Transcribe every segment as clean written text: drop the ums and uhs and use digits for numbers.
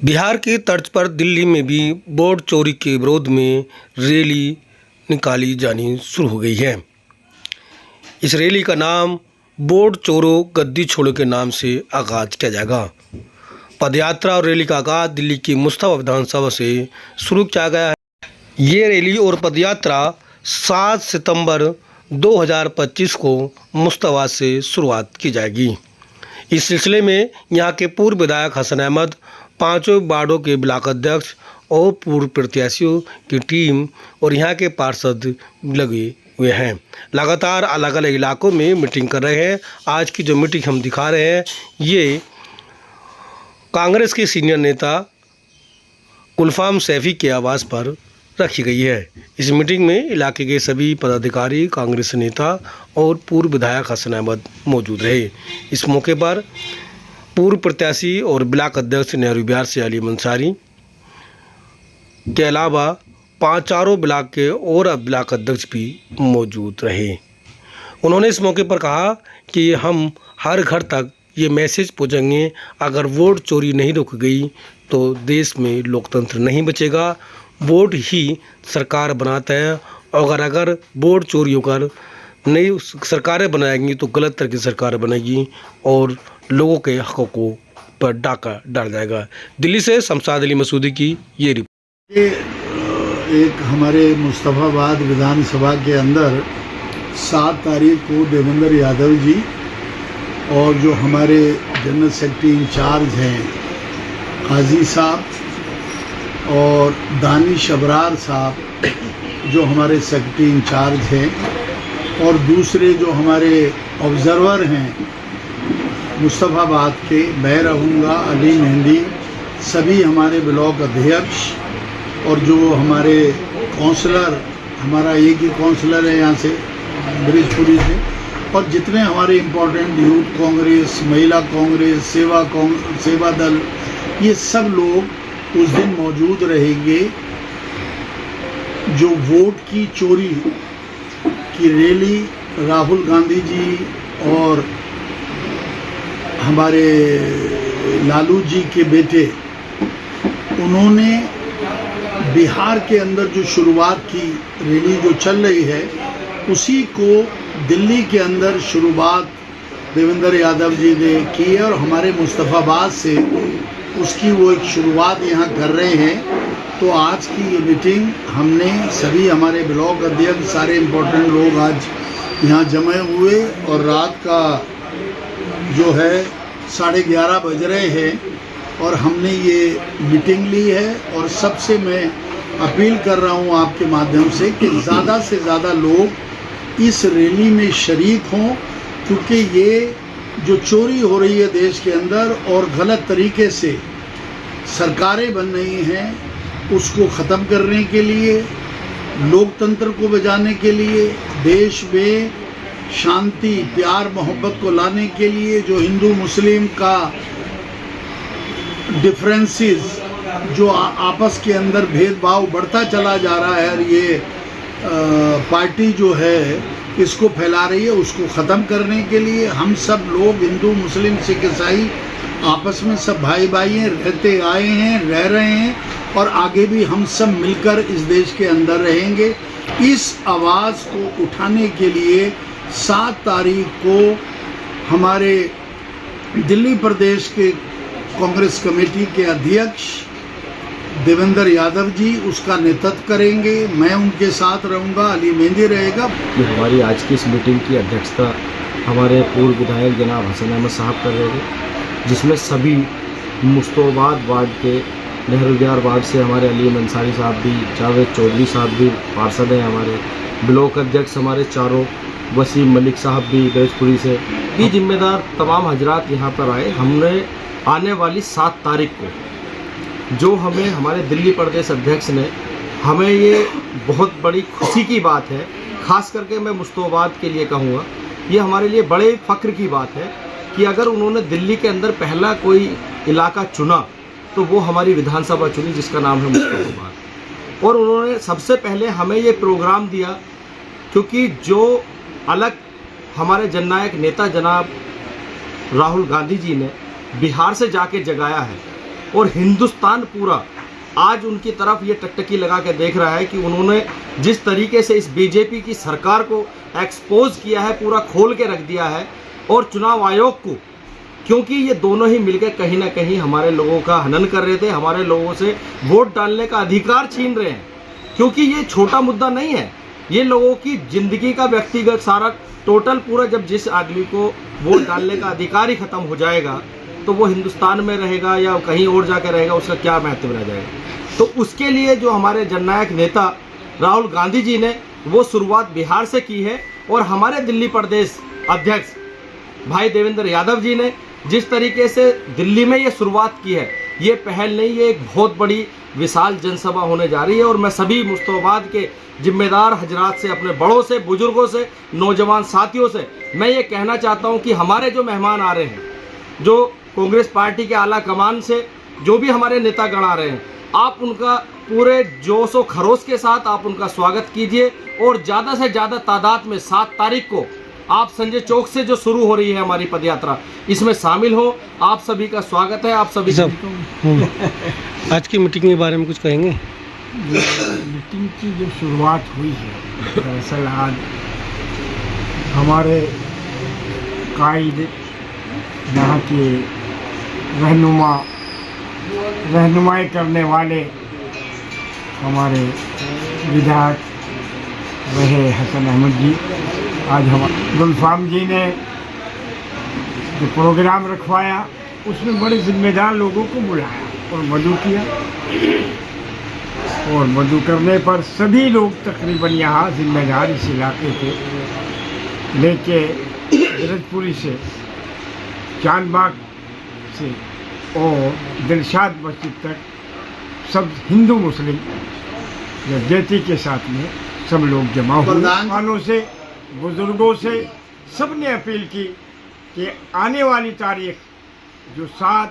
बिहार की तर्ज पर दिल्ली में भी वोट चोरी के विरोध में रैली निकाली जानी शुरू हो गई है। इस रैली का नाम वोट चोरो गद्दी छोड़ो के नाम से आगाज किया जाएगा। पदयात्रा और रैली का आगाज दिल्ली की मुस्तफा विधानसभा से शुरू किया गया है। ये रैली और पदयात्रा 7 सितंबर 2025 को मुस्तफा से शुरुआत की जाएगी। इस सिलसिले में यहाँ के पूर्व विधायक हसन अहमद, पांचों वार्डों के ब्लॉक अध्यक्ष और पूर्व प्रत्याशियों की टीम और यहाँ के पार्षद लगे हुए हैं। लगातार अलग अलग इलाकों में मीटिंग कर रहे हैं। आज की जो मीटिंग हम दिखा रहे हैं ये कांग्रेस के सीनियर नेता गुलफाम सैफी के आवास पर रखी गई है। इस मीटिंग में इलाके के सभी पदाधिकारी, कांग्रेस नेता और पूर्व विधायक हसन अहमद मौजूद रहे। इस मौके पर पूर्व प्रत्याशी और ब्लॉक अध्यक्ष नेहरू विहार से अली अंसारी के अलावा चारों ब्लॉक के और ब्लॉक अध्यक्ष भी मौजूद रहे। उन्होंने इस मौके पर कहा कि हम हर घर तक ये मैसेज पहुँचाएंगे, अगर वोट चोरी नहीं रोकी गई तो देश में लोकतंत्र नहीं बचेगा। वोट ही सरकार बनाता है और अगर वोट चोरी होकर नई सरकारें बनाएंगी तो गलत तरह की सरकार बनेगी और लोगों के हकों को पर डाका डाल जाएगा। दिल्ली से शमशाद अली मसूदी की ये रिपोर्ट। एक हमारे मुस्तफाबाद विधानसभा के अंदर 7 तारीख को देवेंद्र यादव जी और जो हमारे जनरल सेक्रेटरी इंचार्ज हैं काजी साहब और दानिश अबरार साहब जो हमारे सेक्रेटरी इंचार्ज हैं और दूसरे जो हमारे ऑब्जर्वर हैं मुस्तफाबाद के, मैं रहूँगा, अली मेहंदी, सभी हमारे ब्लॉक अध्यक्ष और जो हमारे काउंसलर, हमारा एक ही काउंसलर है यहाँ से ब्रिजपुरी से, और जितने हमारे इम्पोर्टेंट यूथ कांग्रेस, महिला कांग्रेस, सेवा दल, ये सब लोग उस दिन मौजूद रहेंगे। जो वोट की चोरी की रैली राहुल गांधी जी और हमारे लालू जी के बेटे, उन्होंने बिहार के अंदर जो शुरुआत की रैली जो चल रही है उसी को दिल्ली के अंदर शुरुआत देवेंद्र यादव जी ने की है और हमारे मुस्तफाबाद से उसकी वो एक शुरुआत यहाँ कर रहे हैं। तो आज की ये मीटिंग हमने सभी हमारे ब्लॉक अध्यक्ष, सारे इम्पोर्टेंट लोग आज यहाँ जमे हुए और रात का जो है 11:30 बज रहे हैं और हमने ये मीटिंग ली है। और सबसे मैं अपील कर रहा हूँ आपके माध्यम से कि ज़्यादा से ज़्यादा लोग इस रैली में शरीक हों, क्योंकि ये जो चोरी हो रही है देश के अंदर और गलत तरीके से सरकारें बन रही हैं उसको ख़त्म करने के लिए, लोकतंत्र को बचाने के लिए, देश में शांति, प्यार, मोहब्बत को लाने के लिए, जो हिंदू मुस्लिम का डिफरेंसेस, जो आपस के अंदर भेदभाव बढ़ता चला जा रहा है और ये पार्टी जो है इसको फैला रही है, उसको ख़त्म करने के लिए हम सब लोग हिंदू मुस्लिम सिख ईसाई आपस में सब भाई भाई हैं, रहते आए हैं, रह रहे हैं और आगे भी हम सब मिलकर इस देश के अंदर रहेंगे। इस आवाज़ को उठाने के लिए 7 तारीख को हमारे दिल्ली प्रदेश के कांग्रेस कमेटी के अध्यक्ष देवेंद्र यादव जी उसका नेतृत्व करेंगे। मैं उनके साथ रहूंगा, अली मेहंदी रहेगा। हमारी आज की इस मीटिंग की अध्यक्षता हमारे पूर्व विधायक जनाब हसन अहमद साहब कर रहे थे, जिसमें सभी मुस्तफाबाद वार्ड के, नेहरू विहार वार्ड से हमारे अली अंसारी साहब भी, जावेद चौधरी साहब भी पार्षद हैं, हमारे ब्लॉक अध्यक्ष हमारे चारों, वसीम मलिक साहब भी ब्रिजपुरी से, ये जिम्मेदार तमाम हजरात यहाँ पर आए। हमने आने वाली 7 तारीख को जो हमें हमारे दिल्ली प्रदेश अध्यक्ष ने, हमें ये बहुत बड़ी खुशी की बात है, ख़ास करके मैं मुस्तफाबाद के लिए कहूँगा, ये हमारे लिए बड़े फ़ख्र की बात है कि अगर उन्होंने दिल्ली के अंदर पहला कोई इलाका चुना तो वो हमारी विधानसभा चुनी जिसका नाम है मुस्तफाबाद। और उन्होंने सबसे पहले हमें ये प्रोग्राम दिया क्योंकि जो अलग हमारे जननायक नेता जनाब राहुल गांधी जी ने बिहार से जाके जगाया है और हिंदुस्तान पूरा आज उनकी तरफ ये टकटकी लगा के देख रहा है कि उन्होंने जिस तरीके से इस बीजेपी की सरकार को एक्सपोज किया है, पूरा खोल के रख दिया है। और चुनाव आयोग को, क्योंकि ये दोनों ही मिलकर कहीं ना कहीं हमारे लोगों का हनन कर रहे थे, हमारे लोगों से वोट डालने का अधिकार छीन रहे हैं। क्योंकि ये छोटा मुद्दा नहीं है, ये लोगों की ज़िंदगी का व्यक्तिगत सारा टोटल पूरा, जब जिस आदमी को वोट डालने का अधिकार ही ख़त्म हो जाएगा तो वो हिंदुस्तान में रहेगा या कहीं और जाकर रहेगा, उसका क्या महत्व रह जाएगा। तो उसके लिए जो हमारे जननायक नेता राहुल गांधी जी ने वो शुरुआत बिहार से की है, और हमारे दिल्ली प्रदेश अध्यक्ष भाई देवेंद्र यादव जी ने जिस तरीके से दिल्ली में ये शुरुआत की है, ये पहल नहीं, ये एक बहुत बड़ी विशाल जनसभा होने जा रही है। और मैं सभी मुस्तफाबाद के जिम्मेदार हजरात से, अपने बड़ों से, बुजुर्गों से, नौजवान साथियों से मैं ये कहना चाहता हूँ कि हमारे जो मेहमान आ रहे हैं, जो कांग्रेस पार्टी के आला कमान से जो भी हमारे नेतागण आ रहे हैं, आप उनका पूरे जोश और खरोश के साथ आप उनका स्वागत कीजिए। और ज़्यादा से ज़्यादा तादाद में 7 तारीख को आप संजय चौक से जो शुरू हो रही है हमारी पदयात्रा, इसमें शामिल हो। आप सभी का स्वागत है। आप सभी आज की मीटिंग के बारे में कुछ कहेंगे? मीटिंग की जो शुरुआत हुई है, दरअसल आज हमारे कायद, यहाँ के रहनुमाई करने वाले हमारे विधायक रहे हसन अहमद जी, आज हम गुलफाम जी ने जो प्रोग्राम रखवाया उसमें बड़े जिम्मेदार लोगों को बुलाया और मधु किया। और मधु करने पर सभी लोग तकरीबन यहाँ जिम्मेदार इस इलाके के लेके ब्रजपुरी से, चांदबाग से और दिलशाद मस्जिद तक सब हिंदू मुस्लिम यकजहती के साथ में सब लोग जमा हुए। मेहमानों से, बुजुर्गों से सब ने अपील की कि आने वाली तारीख जो 7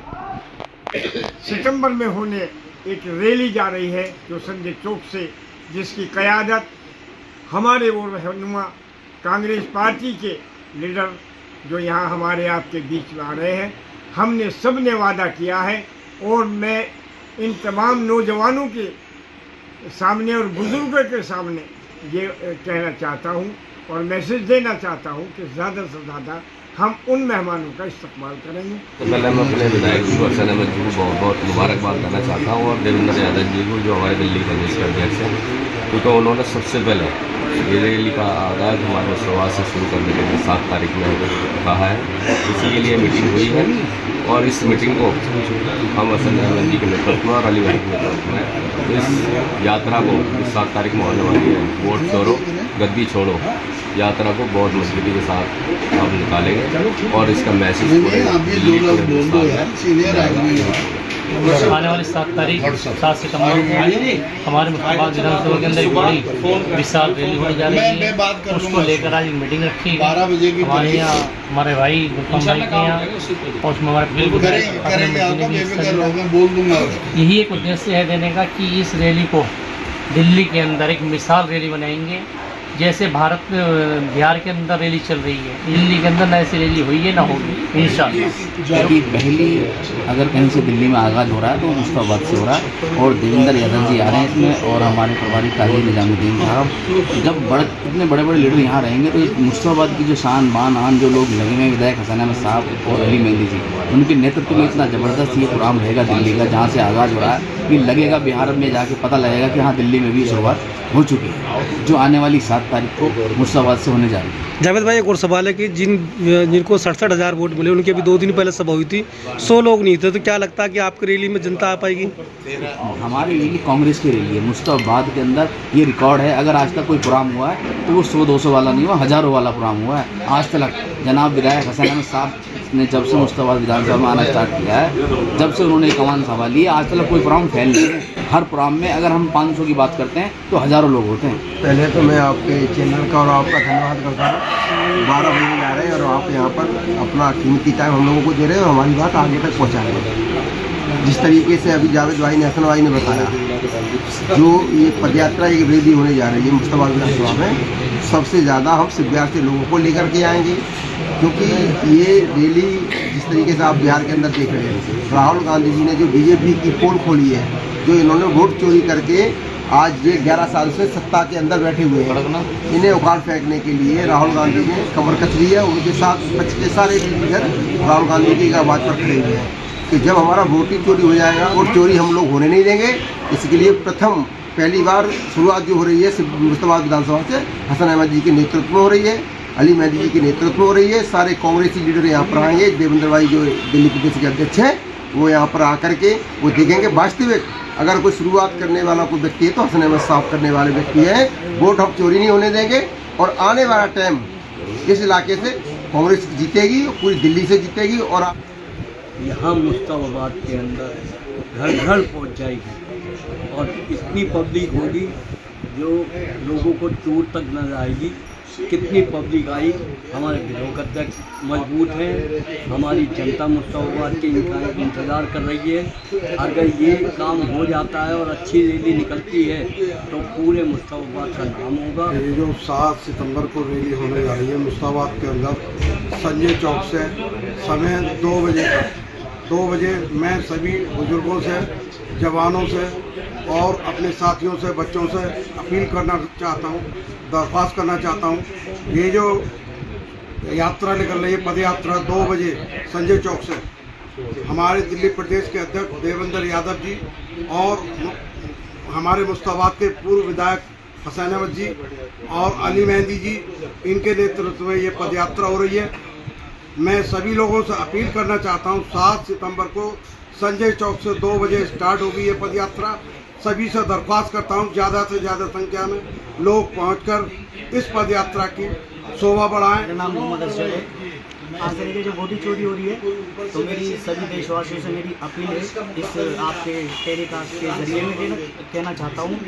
सितंबर में होने एक रैली जा रही है, जो संजय चौक से, जिसकी क़यादत हमारे वो रहनुमा कांग्रेस पार्टी के लीडर जो यहाँ हमारे आपके बीच में आ रहे हैं, हमने सब ने वादा किया है। और मैं इन तमाम नौजवानों के सामने और बुजुर्गों के सामने ये कहना चाहता हूँ और मैसेज देना चाहता हूँ कि ज़्यादा से ज़्यादा हम उन मेहमानों का इस्तेमाल करेंगे। तो पहले मैं अपने विधायक जी को, हसन अहमद जी को बहुत बहुत मुबारकबाद करना चाहता हूँ, और देवेंद्र यादव जी को जो हमारे दिल्ली प्रदेश के अध्यक्ष हैं, क्योंकि उन्होंने सबसे पहले ये रैली का आगाज़ हमारे शुरुआत से शुरू करने के लिए 7 तारीख में कहा है। इसी के लिए मीटिंग हुई है, और इस मीटिंग को हम हसन अहमद जी के नेतृत्व में और अली भाई के नेतृत्व में इस यात्रा को इस 7 तारीख में होने वाली है, वोट छोड़ो गद्दी छोड़ो यात्रा को बहुत मजबूती के साथ हम निकालेंगे। और इसका मैसेज पूरे दिल्ली, पूरे हिंदुस्तान में आने वाली 7 तारीख 7 सितंबर को हमारे मुस्तफाबाद विधानसभा के अंदर एक बड़ी विशाल रैली होने जा रही है। उसको लेकर आज मीटिंग रखी हमारे यहाँ, हमारे भाई गुलफाम भाई के यहाँ, और उसमें हमारे यही एक उद्देश्य है देने का कि इस रैली को दिल्ली के अंदर एक मिसाल रैली बनाएंगे। जैसे बिहार के अंदर रैली चल रही है, दिल्ली के अंदर न ऐसी रैली हुई है ना होगी इंशाअल्लाह। क्योंकि पहली अगर कहीं से दिल्ली में आगाज़ हो रहा है तो मुस्तफाबाद से हो रहा है, और देवेंद्र यादव जी आ रहे हैं इसमें, और हमारे प्रभारी काजी निजामुद्दीन साहब। जब इतने बड़े बड़े लीडर यहाँ रहेंगे तो मुस्तफाबाद की जो शान बान आन जो लोग लगे हुए विधायक हसन अहमद साहब और अली मेहंदी जी, उनके नेतृत्व में इतना ज़बरदस्त ये प्रोग्राम रहेगा दिल्ली का, जहाँ से आगाज़ हो रहा है कि लगेगा बिहार में जाके पता लगेगा कि हाँ दिल्ली में भी शुरुआत हो चुकी है, जो आने वाली 7 तारीख को मुस्तफाबाद से होने जा रही है। जावेद भाई, एक और सवाल है कि जिनको 67,000 वोट मिले, उनकी अभी 2 दिन पहले सभा हुई थी, 100 लोग नहीं थे, तो क्या लगता है कि आपकी रैली में जनता आ पाएगी? हमारी रैली कांग्रेस की रैली है, मुस्तफाबाद के अंदर ये रिकॉर्ड है। अगर आज तक कोई प्रोग्राम हुआ है तो वो 100-200 वाला नहीं हुआ, हज़ारों वाला प्रोग्राम हुआ है आज तक। जनाब विधायक हसन अहमद साहब ने जब से मुस्तफाबाद विधानसभा में आना स्टार्ट किया है, जब से उन्होंने कमान संभाली है, आज तक कोई प्रोग्राम फैल नहीं है। हर प्रोग्राम में अगर हम 500 की बात करते हैं तो हज़ारों लोग होते हैं। पहले तो मैं आपके चैनल का और आपका धन्यवाद करता हूँ। 12 बजे जा रहे हैं और आप यहाँ पर अपना कीमती टाइम हम लोगों को दे रहे हैं और हमारी बात आगे तक पहुँचा रहे हैं। जिस तरीके से अभी जावेद भाई ने, हसन भाई ने बताया, जो ये पदयात्रा एक रैली होने जा रही है मुश्ताबाद विधानसभा में, सबसे ज़्यादा हम सिर्फ बिहार से लोगों को लेकर के आएंगे, क्योंकि ये रैली जिस तरीके से आप बिहार के अंदर देख रहे हैं, राहुल गांधी जी ने जो बीजेपी की पोल खोली है, जो इन्होंने वोट चोरी करके आज ये 11 साल से सत्ता के अंदर बैठे हुए हैं, इन्हें उखाड़ फेंकने के लिए राहुल गांधी ने कमर कस ली है। उनके साथ बच के सारे लीडर राहुल गांधी की आवाज़ पर खड़े हुए हैं कि जब हमारा वोट ही चोरी हो जाएगा, वोट चोरी हम लोग होने नहीं देंगे। इसके लिए पहली बार शुरुआत जो हो रही है मुश्ताबाद विधानसभा से हसन अहमद जी के नेतृत्व में हो रही है, अली मेहदी जी के नेतृत्व में हो रही है। सारे कांग्रेसी लीडर यहाँ पर आएंगे, देवेंद्र भाई जो दिल्ली प्रदेश के अध्यक्ष हैं वो यहाँ पर आकर के वो देखेंगे वास्तविक अगर कोई शुरुआत करने वाला कोई व्यक्ति है तो हसन अहमद साफ करने वाले व्यक्ति हैं। वोट हम चोरी नहीं होने देंगे और आने वाला टाइम इस इलाके से कांग्रेस जीतेगी, पूरी दिल्ली से जीतेगी। और यहाँ मुश्ताबाद के अंदर घर घर पहुँच जाएगी और इतनी पब्लिक होगी जो लोगों को चोट तक न आएगी। कितनी पब्लिक आई, हमारे ब्लॉक अध्यक्ष मजबूत हैं, हमारी जनता मुश्ताबाद के इंतज़ार कर रही है। अगर ये काम हो जाता है और अच्छी रैली निकलती है तो पूरे मुश्ताबाद का नाम होगा। ये जो 7 सितंबर को रैली होने जा रही है मुश्ताबाद के अंदर संजय चौक से, समय 2 बजे तक। 2 बजे मैं सभी बुजुर्गों से, जवानों से और अपने साथियों से, बच्चों से अपील करना चाहता हूँ, दरख्वास्त करना चाहता हूँ, ये जो यात्रा निकल रही है पद यात्रा 2 बजे संजय चौक से, हमारे दिल्ली प्रदेश के अध्यक्ष देवेंद्र यादव जी और हमारे मुश्ताबाद के पूर्व विधायक हसन अहमद जी और अली मेहदी जी, इनके नेतृत्व में ये पद यात्रा हो रही है। मैं सभी लोगों से अपील करना चाहता हूँ, 7 सितंबर को संजय चौक से 2 बजे स्टार्ट होगी ये पद यात्रा। सभी से दरख्वास्त करता हूँ ज़्यादा से ज़्यादा संख्या में लोग पहुंचकर इस पद यात्रा की शोभा बढ़ाएं। मेरा नाम मोहम्मद असगर है। आज तरीके जो वोटिंग चोरी हो रही है तो मेरी सभी देशवासियों से मेरी अपील है, इस आपके टेलीकास्ट के जरिए में कहना चाहता हूँ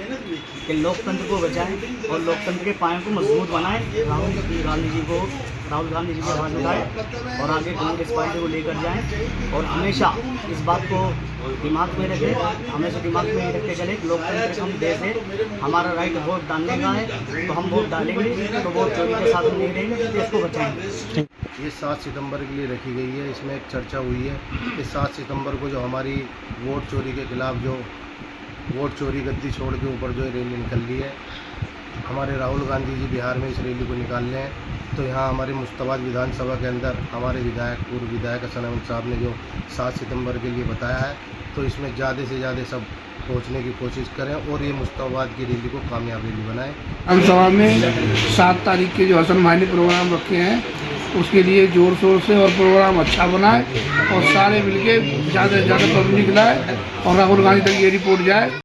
कि लोकतंत्र को बचाएं और लोकतंत्र के पायों को मजबूत बनाएं। राहुल गांधी जी की आवाज़ उठाएं और आगे कांग्रेस पार्टी को लेकर जाएं और हमेशा इस बात को दिमाग में रखें, हमेशा दिमाग में रख के चले कि लोकतंत्र हम देश है, हमारा राइट वोट डालने का है, तो हम वोट डालेंगे, तो वोट चोरी के साथ हम नहीं रहेंगे, देश को बचाएंगे। ये 7 सितंबर के लिए रखी गई है, इसमें एक चर्चा हुई है। इस 7 सितंबर को जो हमारी वोट चोरी के खिलाफ जो वोट चोरी गद्दी छोड़ के ऊपर जो रैली निकल रही है, हमारे राहुल गांधी जी बिहार में इस रैली को निकाल रहे हैं। तो यहाँ हमारे मुश्ताबाद विधानसभा के अंदर हमारे विधायक, पूर्व विधायक हसन अहमद साहब ने जो 7 सितंबर के लिए बताया है, तो इसमें ज़्यादा से ज़्यादा सब पहुँचने की कोशिश करें और ये मुश्ताबाद की रैली को कामयाब रैली बनाएं। विधानसभा में 7 तारीख के जो हसन भाई ने प्रोग्राम रखे हैं उसके लिए ज़ोर शोर से और प्रोग्राम अच्छा बनाए और सारे मिलके ज़्यादा से ज़्यादा पब्लिक लाए और राहुल गांधी तक ये रिपोर्ट जाए।